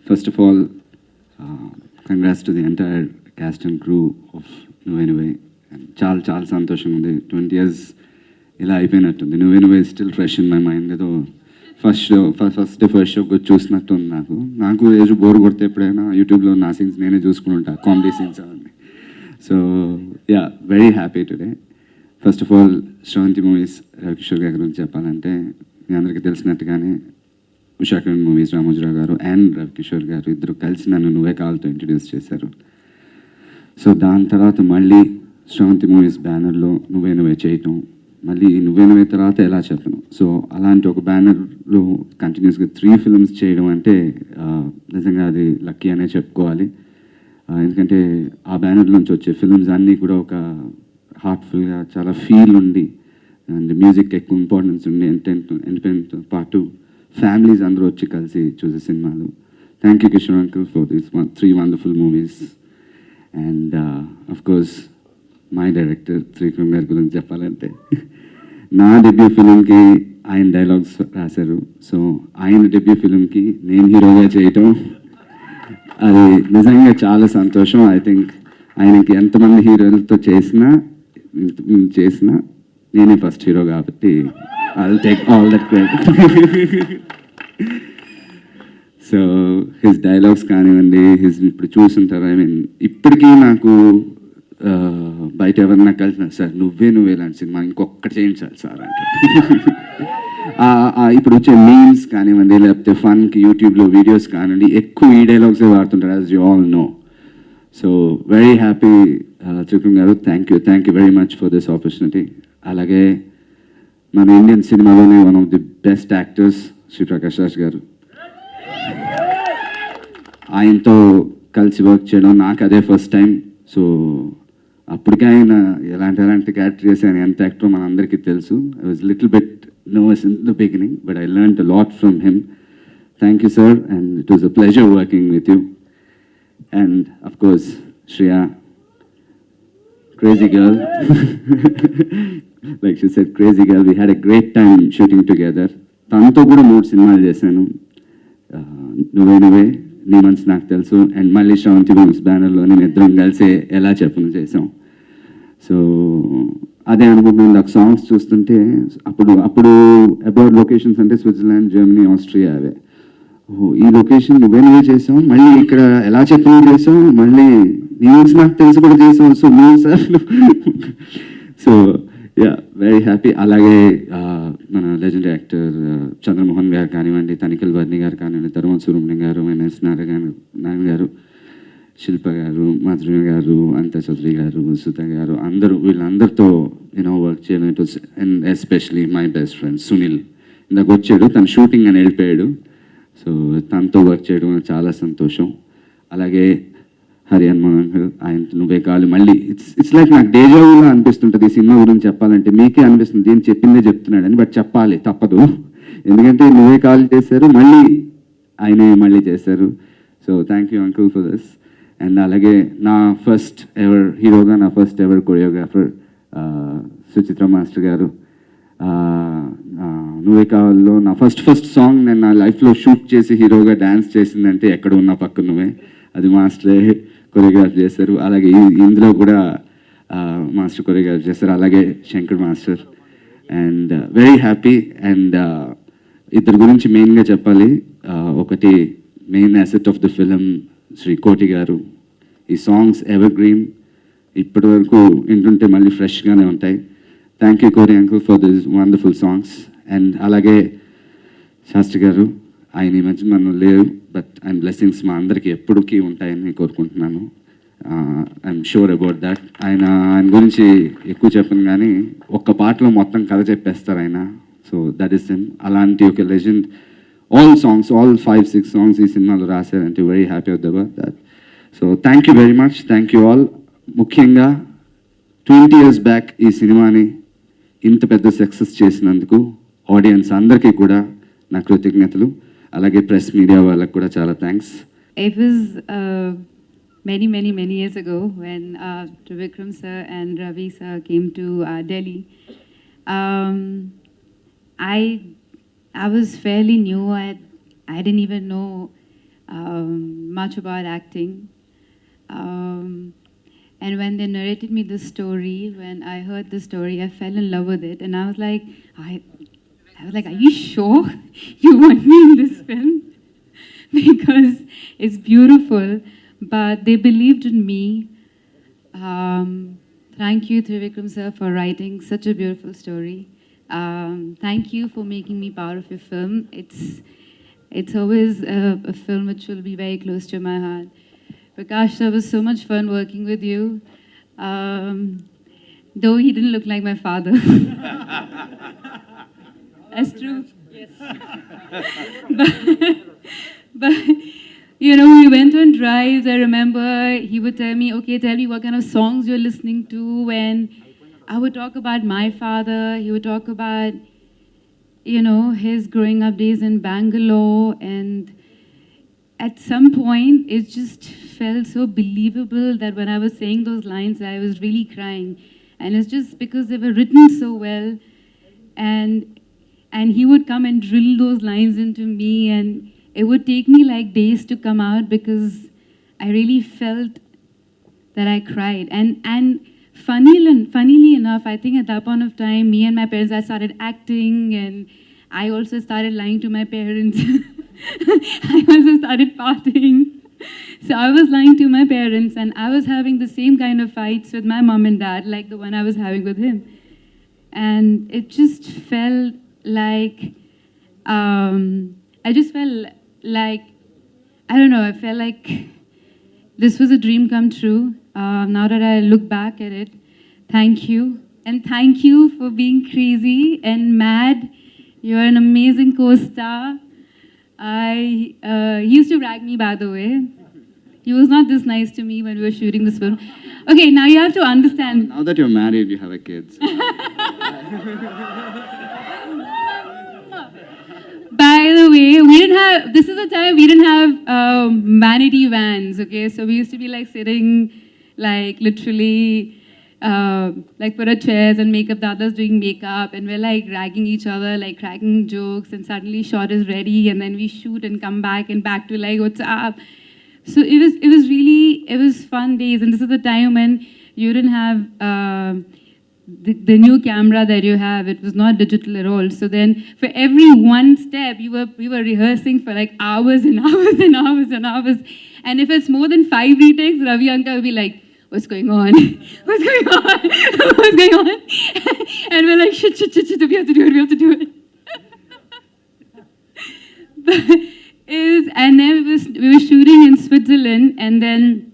First of all, congrats to the entire cast and crew of Nuvve Nuvve. And చాలా సంతోషంగా ఉంది. 20 years ఇలా అయిపోయినట్టుంది. Nuvve Nuvve is still fresh in my mind. ఏదో first show చూసినట్టు ఉంది నాకు రోజు బోర్ కొడితే ఎప్పుడైనా యూట్యూబ్లో నా సీన్స్ నేనే చూసుకుంటా, కామెడీ సీన్స్ అవన్నీ. So yeah, very happy today. First of all Sravanthi movies Ravikishore గారి గురించి చెప్పాలంటే మీ అందరికీ తెలిసినట్టుగానే ఉషాకరణ్ మూవీస్ రామోజీరావు గారు అండ్ రవికిషోర్ గారు ఇద్దరు కలిసి నన్ను నువ్వే కావాలతో ఇంట్రడ్యూస్ చేశారు. సో దాని తర్వాత మళ్ళీ శ్రవంతి మూవీస్ బ్యానర్లో నువ్వే నువ్వే చేయటం, మళ్ళీ నువ్వే నువ్వే తర్వాత ఎలా చెప్పను. సో అలాంటి ఒక బ్యానర్లో కంటిన్యూస్గా 3 films చేయడం అంటే నిజంగా అది లక్కీ అనే చెప్పుకోవాలి. ఎందుకంటే ఆ బ్యానర్లోంచి వచ్చే ఫిల్మ్స్ అన్నీ కూడా ఒక హార్ట్ఫుల్గా చాలా ఫీల్ ఉండి అండ్ మ్యూజిక్ ఎక్కువ ఇంపార్టెన్స్ ఉండి ఎంటర్టైన్మెంట్ పాటు ఫ్యామిలీస్ అందరూ వచ్చి కలిసి చూసే సినిమాలు. Thank you Kishore uncle for these 3 wonderful movies. And of course my director Trivikram గారి గురించి చెప్పాలంటే నా డెబ్యూ ఫిలింకి ఆయన డైలాగ్స్ రాశారు. సో ఆయన డెబ్యూ ఫిలింకి నేను హీరోగా చేయటం అది నిజంగా చాలా సంతోషం. ఐ థింక్ ఆయనకి ఎంతమంది హీరోలతో చేసినా నేనే ఫస్ట్ హీరో కాబట్టి I'll take all that credit. So his dialogues కానివ్వండి, ఇప్పుడు చూసుంటారు. ఐ మీన్ ఇప్పటికీ నాకు బయట ఎవరన్నా కలిసిన సార్ నువ్వే లాంటి సినిమా ఇంకొకటి చేయించాలి సార్ అంటే ఇప్పుడు వచ్చే మీమ్స్ కానివ్వండి లేకపోతే ఫన్కి యూట్యూబ్లో వీడియోస్ కానివ్వండి ఎక్కువ ఈ డైలాగ్సే వాడుతుంటారు, as you all know. So very happy Trivikram గారు, thank you very much for this opportunity. అలాగే మన ఇండియన్ సినిమాలోనే one of the best actors Shri Prakash Raj గారు, ఆయనతో కలిసి వర్క్ చేయడం నాకు అదే ఫస్ట్ టైం. సో అప్పటికే ఆయన ఎలాంటి క్యారెక్టర్ చేశాను, ఎంత యాక్టర్ మన అందరికీ తెలుసు. I was little bit nervous in the beginning but I learned a lot from him. Thank you sir, and it was a pleasure working with you. And of course Shreya, crazy girl. Like she said, crazy girl. We had a great time shooting together. తనతో కూడా 3 సినిమాలు చేశాను. నువ్వే నువ్వే, నీ మనసు నాకు తెలుసు, అండ్ మళ్ళీ శ్రవంతి మూవీస్ బ్యానర్లో నేను ఇద్దరం కలిసి ఎలా చెప్పను చేసాం. సో అదే అనుకుంటున్నాను. ఒక సాంగ్స్ చూస్తుంటే అప్పుడు అబ్రాడ్ లొకేషన్స్ అంటే స్విట్జర్లాండ్, జర్మనీ, ఆస్ట్రియా అవే. ఈ లొకేషన్ నువ్వే చేసాం, మళ్ళీ ఇక్కడ ఎలా చెప్పను చేసాం, మళ్ళీ నీ మనసు నాకు తెలుసు కూడా చేసాం. సో 3 సార్లు. So yeah, very happy. అలాగే మన లెజెండరీ యాక్టర్ చంద్రమోహన్ గారు కానివ్వండి, తనిఖీల్ వర్ణి గారు కానివ్వండి, తరుణ్ సుబ్రహ్మణ్యం గారు, ఎన్ఎస్ నారాయణ గారు, శిల్ప గారు, మాధురి గారు, అనితా చౌదరి గారు, సుత గారు, వీళ్ళందరితో వర్క్ చేయడం. It was and especially my best friend Sunil ఇందాక వచ్చాడు, తను షూటింగ్ అని వెళ్ళిపోయాడు. సో తనతో వర్క్ చేయడం చాలా సంతోషం. అలాగే హరియాన్ మోహన్ ఆయన నువ్వే కావాలి మళ్ళీ ఇట్స్ లైక్ నాకు డేజావులా అనిపిస్తుంటుంది ఈ సినిమా గురించి చెప్పాలంటే. మీకే అనిపిస్తుంది దీన్ని చెప్పిందే చెప్తున్నాడని, బట్ చెప్పాలి తప్పదు. ఎందుకంటే నువ్వే కావాలి చేశారు, మళ్ళీ ఆయనే మళ్ళీ చేశారు. So thank you uncle for this. And అలాగే నా ఫస్ట్ ఎవర్ హీరోగా నా first ever choreographer Suchitra master గారు. నువ్వే కావాలో నా ఫస్ట్ సాంగ్ నేను నా లైఫ్లో షూట్ చేసి హీరోగా డ్యాన్స్ చేసిందంటే ఎక్కడ ఉన్నా పక్క నువ్వే, అది మాస్టరే కొరియోగ్రాఫ్ చేశారు. అలాగే ఇందులో కూడా మాస్టర్ కొరియోగ్రాఫ్ చేశారు, అలాగే Shankar master. And very happy. And ఇద్దరు గురించి మెయిన్గా చెప్పాలి. ఒకటి main asset of the film Shri Koti garu. ఈ సాంగ్స్ ఎవర్ గ్రీన్, ఇప్పటి వరకు వింటుంటే మళ్ళీ ఫ్రెష్గానే ఉంటాయి. థ్యాంక్ యూ కోటి uncle for this wonderful songs. And అలాగే శాస్త్రి గారు, ఆయన ఈ మధ్య మనం లేరు, బట్ ఆయన బ్లెస్సింగ్స్ మా అందరికీ ఎప్పటికీ ఉంటాయని కోరుకుంటున్నాను. I'm sure about that. ఆయన గురించి ఎక్కువ చెప్పను కానీ ఒక్క పాటలో మొత్తం కథ చెప్పేస్తారు ఆయన. So that is him. అలాంటి ఒక లెజెండ్ ఆల్ 5-6 సాంగ్స్ ఈ సినిమాలో రాశారంటే very happy about that. So thank you very much. Thank you all. ముఖ్యంగా 20 years బ్యాక్ ఈ సినిమాని ఇంత పెద్ద సక్సెస్ చేసినందుకు ఆడియన్స్ అందరికీ కూడా నా కృతజ్ఞతలు. అలాగే ప్రెస్ మీడియా వాళ్ళకి కూడా చాలా thanks. It was many years ago when Trivikram sir and Ravi sir came to Delhi. I was fairly new. I didn't even know much about acting. Um, and when they narrated me the story, when I heard the story, I fell in love with it. And I was like, are you sure you want me in this film? Because it's beautiful, but they believed in me. Thank you, Trivikram sir, for writing such a beautiful story. Thank you for making me part of your film. It's always a film which will be very close to my heart. Prakash sir, was so much fun working with you. Though he didn't look like my father. That's true. Yes. but, you know, we went on drives. I remember he would tell me, okay, tell me what kind of songs you're listening to. And I would talk about my father. He would talk about, you know, his growing up days in Bangalore. And at some point, it just felt so believable that when I was saying those lines, I was really crying. And it's just because they were written so well. And he would come and drill those lines into me, and it would take me like days to come out because I really felt that I cried. And funnily enough, I think at that point of time, me and my parents, I started acting, and I also started lying to my parents. I also started partying. So I was lying to my parents, and I was having the same kind of fights with my mom and dad, like the one I was having with him. And it just felt like, I just felt like, I don't know, I felt like this was a dream come true. Now that I look back at it, thank you. And thank you for being crazy and mad. You're an amazing co-star. He used to rag me, by the way. He was not this nice to me when we were shooting this film. Okay, now you have to understand. Now that you're married, you have a kid. So. By the way, this is a time we didn't have vanity vans, okay? So we used to be like sitting, like literally, like put our chairs and makeup, the others doing makeup, and we're like ragging each other, like cracking jokes, and suddenly shot is ready, and then we shoot and come back and back to like, what's up? So it was fun days, and this is the time when you didn't have the new camera that you have. It was not digital at all. So then for every one step, we were rehearsing for like hours and hours and hours and hours. And if it's more than 5 retakes, Ravi Anka will be like, what's going on? What's going on? What's going on? And we're like, shit, we have to do it. And then we were shooting in Switzerland, and then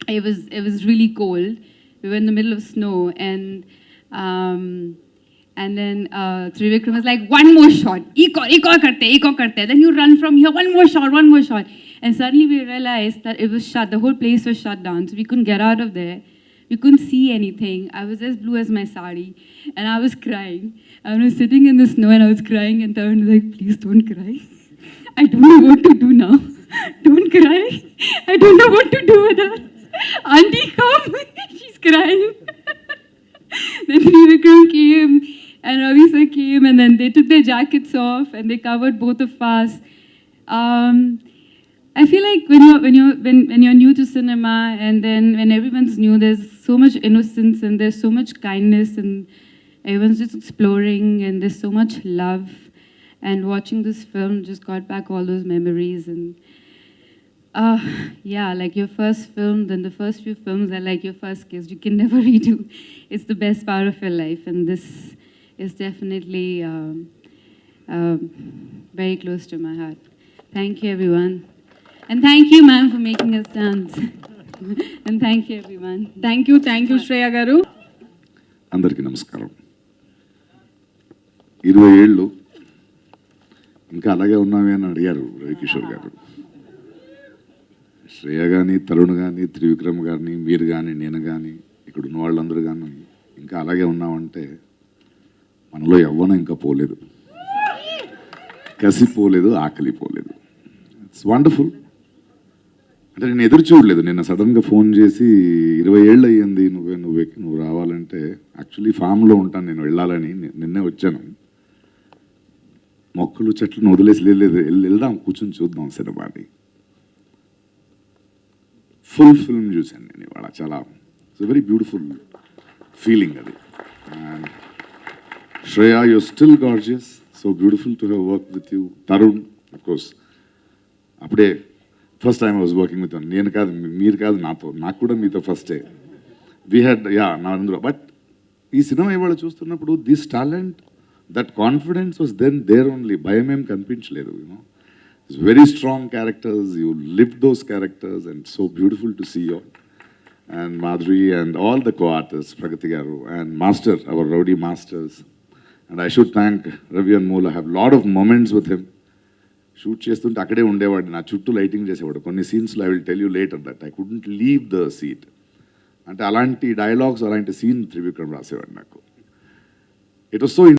it was really cold. We were in the middle of snow, and then Trivikram was like, one more shot, ek aur karte. Then you run from here, one more shot. And suddenly we realized that it was shut, the whole place was shut down, so we couldn't get out of there. We couldn't see anything. I was as blue as my sari, and I was crying. I was sitting in the snow, and I was crying, and Tarun was like, please don't cry. I don't know what to do now. Don't cry. I don't know what to do with her. Auntie, come. She's crying. Then Trivikram came, and Ravi sir came, and then they took their jackets off, and they covered both of us. I feel like when you're new to cinema, and then when everyone's new, there's so much innocence, and there's so much kindness, and everyone's just exploring, and there's so much love. And watching this film just got back all those memories. And yeah, like your first film, then the first few films are like your first kiss. You can never redo. It's the best part of your life. And this is definitely very close to my heart. Thank you, everyone. And thank you, ma'am, for making us dance. And thank you, everyone. Thank you, Shreya garu. అందరికీ నమస్కారం. 20 ఏళ్ళు ఇంకా అలాగే ఉన్నామే అని అడిగారు రవికిషోర్ గారు. శ్రేయ కానీ, తరుణ్ కానీ, త్రివిక్రమ్ కానీ, మీరు కానీ, నేను కానీ, ఇక్కడ ఉన్న వాళ్ళందరూ కానీ ఇంకా అలాగే ఉన్నామంటే మనలో యవ్వనం ఇంకా పోలేదు, కసి పోలేదు, ఆకలి పోలేదు. It's wonderful. అంటే నేను ఎదురు చూడలేదు. నిన్న సడన్గా ఫోన్ చేసి 20 ఏళ్ళు అయ్యింది నువ్వు రావాలంటే, యాక్చువల్లీ ఫామ్లో ఉంటాను నేను, వెళ్ళాలని నిన్నే వచ్చాను. మొక్కలు చెట్లను వదిలేసి వెళ్దాం, కూర్చొని చూద్దాం సినిమాని. ఫుల్ ఫిల్మ్ చూశాను నేను ఇవాళ. చాలా ఇట్స్ వెరీ బ్యూటిఫుల్ ఫీలింగ్ అది. And Shreya, you're still gorgeous, so beautiful to have work with you. Tarun, of course అప్పుడే first time I was working with నేను కాదు, మీరు కాదు, నాకు కూడా మీతో ఫస్టే. వీ హ్యాడ్ నా అందులో. బట్ ఈ సినిమా ఇవాళ చూస్తున్నప్పుడు this talent, that confidence was then there only. భయం ఏం కనిపించలేదు. You know it's very strong characters, you live those characters and so beautiful to see you. And Madhuri and all the co-artists, Pragati garu and Master, our rowdy masters. And I should thank Ravi Anmol. I have lot of moments with him. Shoot చేస్తుంటే అక్కడే ఉండేవాడు, నా చుట్టూ lighting చేసేవాడు. కొన్ని సీన్స్లో I will tell you later that I couldn't leave the seat. అంటే అలాంటి డైలాగ్స్, అలాంటి సీన్ త్రివిక్రమ్ రాసేవాడు నాకు. It was so